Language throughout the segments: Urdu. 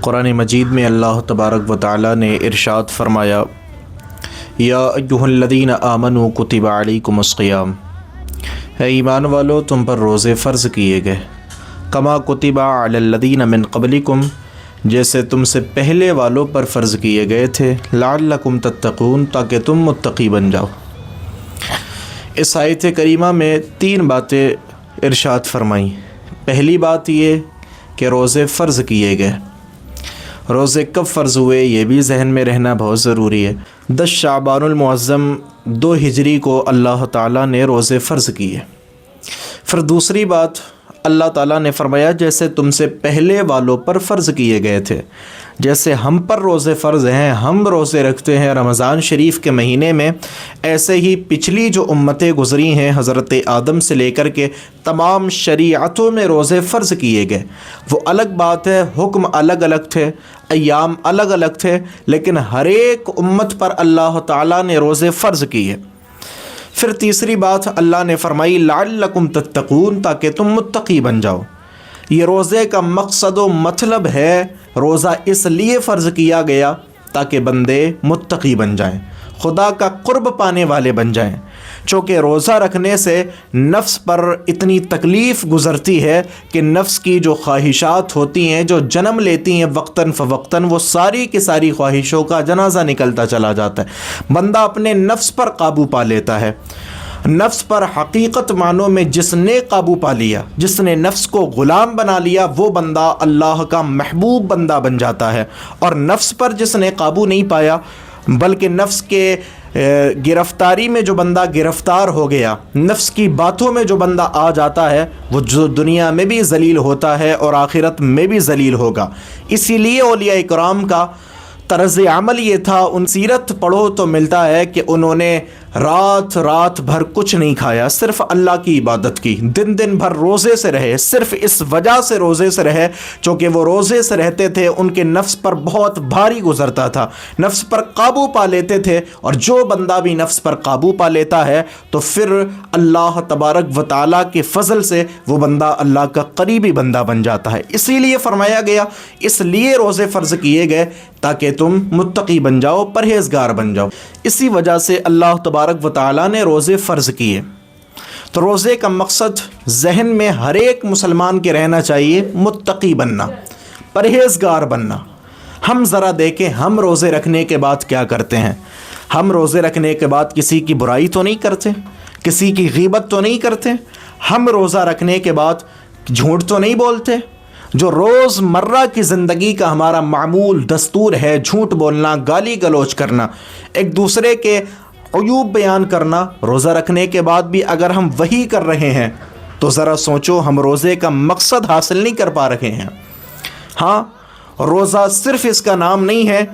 قرآن مجید میں اللہ تبارک و تعالی نے ارشاد فرمایا، یا ایھا آمنوا کتب علیکم الصیام، اے ایمان والو تم پر روزے فرض کیے گئے، کما کتب علی الذین من قبلکم، جیسے تم سے پہلے والوں پر فرض کیے گئے تھے، لعلکم تتقون، تاکہ تم متقی بن جاؤ۔ اس آیت کریمہ میں 3 باتیں ارشاد فرمائیں۔ پہلی بات یہ کہ روزے فرض کیے گئے۔ روزے کب فرض ہوئے یہ بھی ذہن میں رہنا بہت ضروری ہے۔ 10 شعبان المعظم 2 ہجری کو اللہ تعالیٰ نے روزے فرض کیے۔ پھر دوسری بات اللہ تعالیٰ نے فرمایا جیسے تم سے پہلے والوں پر فرض کیے گئے تھے، جیسے ہم پر روزے فرض ہیں، ہم روزے رکھتے ہیں رمضان شریف کے مہینے میں، ایسے ہی پچھلی جو امتیں گزری ہیں حضرت آدم سے لے کر کے تمام شریعتوں میں روزے فرض کیے گئے۔ وہ الگ بات ہے، حکم الگ الگ تھے، ایام الگ الگ تھے، لیکن ہر ایک امت پر اللہ تعالیٰ نے روزے فرض کیے۔ پھر تیسری بات اللہ نے فرمائی لعلکم تتقون، تاکہ تم متقی بن جاؤ۔ یہ روزے کا مقصد و مطلب ہے، روزہ اس لیے فرض کیا گیا تاکہ بندے متقی بن جائیں، خدا کا قرب پانے والے بن جائیں۔ چونکہ روزہ رکھنے سے نفس پر اتنی تکلیف گزرتی ہے کہ نفس کی جو خواہشات ہوتی ہیں، جو جنم لیتی ہیں وقتاً فوقتاً، وہ ساری کی ساری خواہشوں کا جنازہ نکلتا چلا جاتا ہے۔ بندہ اپنے نفس پر قابو پا لیتا ہے۔ نفس پر حقیقت معنوں میں جس نے قابو پا لیا، جس نے نفس کو غلام بنا لیا، وہ بندہ اللہ کا محبوب بندہ بن جاتا ہے۔ اور نفس پر جس نے قابو نہیں پایا، بلکہ نفس کے گرفتاری میں جو بندہ گرفتار ہو گیا، نفس کی باتوں میں جو بندہ آ جاتا ہے، وہ جو دنیا میں بھی ذلیل ہوتا ہے اور آخرت میں بھی ذلیل ہوگا۔ اسی لیے اولیاء کرام کا طرز عمل یہ تھا، ان سیرت پڑھو تو ملتا ہے کہ انہوں نے رات بھر کچھ نہیں کھایا، صرف اللہ کی عبادت کی، دن بھر روزے سے رہے، صرف اس وجہ سے روزے سے رہے چونکہ وہ روزے سے رہتے تھے، ان کے نفس پر بہت بھاری گزرتا تھا، نفس پر قابو پا لیتے تھے۔ اور جو بندہ بھی نفس پر قابو پا لیتا ہے تو پھر اللہ تبارک و تعالیٰ کے فضل سے وہ بندہ اللہ کا قریبی بندہ بن جاتا ہے۔ اسی لیے فرمایا گیا، اس لیے روزے فرض کیے گئے تاکہ تم متقی بن جاؤ، پرہیزگار بن جاؤ۔ اسی وجہ سے اللہ تبارک و تعالیٰ نے روزے فرض کیے۔ تو روزے کا مقصد ذہن میں ہر ایک مسلمان کے رہنا چاہیے، متقی بننا، پرہیزگار بننا۔ ہم ذرا دیکھیں ہم روزے رکھنے کے بعد کیا کرتے ہیں۔ ہم روزے رکھنے کے بعد کسی کی برائی تو نہیں کرتے، کسی کی غیبت تو نہیں کرتے، ہم روزہ رکھنے کے بعد جھوٹ تو نہیں بولتے۔ جو روز مرہ کی زندگی کا ہمارا معمول دستور ہے، جھوٹ بولنا، گالی گلوچ کرنا، ایک دوسرے کے عیوب بیان کرنا، روزہ رکھنے کے بعد بھی اگر ہم وہی کر رہے ہیں تو ذرا سوچو ہم روزے کا مقصد حاصل نہیں کر پا رہے ہیں۔ ہاں، روزہ صرف اس کا نام نہیں ہے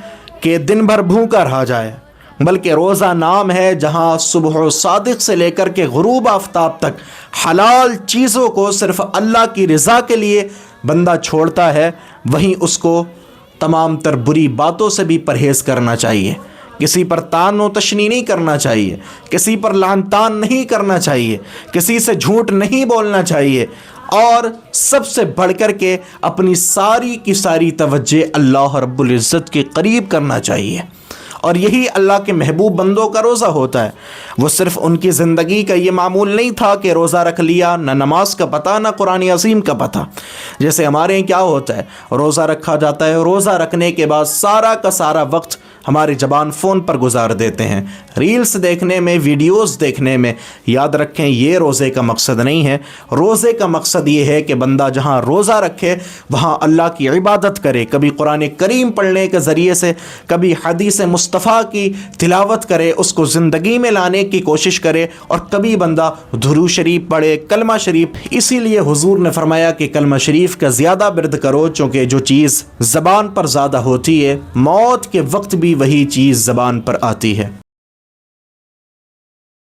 کہ دن بھر بھوکا رہا جائے، بلکہ روزہ نام ہے جہاں صبح و صادق سے لے کر کے غروب آفتاب تک حلال چیزوں کو صرف اللہ کی رضا کے لیے بندہ چھوڑتا ہے، وہیں اس کو تمام تر بری باتوں سے بھی پرہیز کرنا چاہیے۔ کسی پر تان و تشنی نہیں کرنا چاہیے، کسی پر لعن تان نہیں کرنا چاہیے، کسی سے جھوٹ نہیں بولنا چاہیے، اور سب سے بڑھ کر کے اپنی ساری کی ساری توجہ اللہ رب العزت کے قریب کرنا چاہیے۔ اور یہی اللہ کے محبوب بندوں کا روزہ ہوتا ہے۔ وہ صرف ان کی زندگی کا یہ معمول نہیں تھا کہ روزہ رکھ لیا، نہ نماز کا پتہ نہ قرآن عظیم کا پتہ۔ جیسے ہمارے یہاں کیا ہوتا ہے، روزہ رکھا جاتا ہے، روزہ رکھنے کے بعد سارا کا سارا وقت ہماری زبان فون پر گزار دیتے ہیں، ریلز دیکھنے میں، ویڈیوز دیکھنے میں۔ یاد رکھیں یہ روزے کا مقصد نہیں ہے۔ روزے کا مقصد یہ ہے کہ بندہ جہاں روزہ رکھے وہاں اللہ کی عبادت کرے، کبھی قرآن کریم پڑھنے کے ذریعے سے، کبھی حدیث مصطفیٰ کی تلاوت کرے، اس کو زندگی میں لانے کی کوشش کرے، اور کبھی بندہ درود شریف پڑھے، کلمہ شریف۔ اسی لیے حضور نے فرمایا کہ کلمہ شریف کا زیادہ ورد کرو، چونکہ جو چیز زبان پر زیادہ ہوتی ہے، موت کے وقت بھی وہی چیز زبان پر آتی ہے۔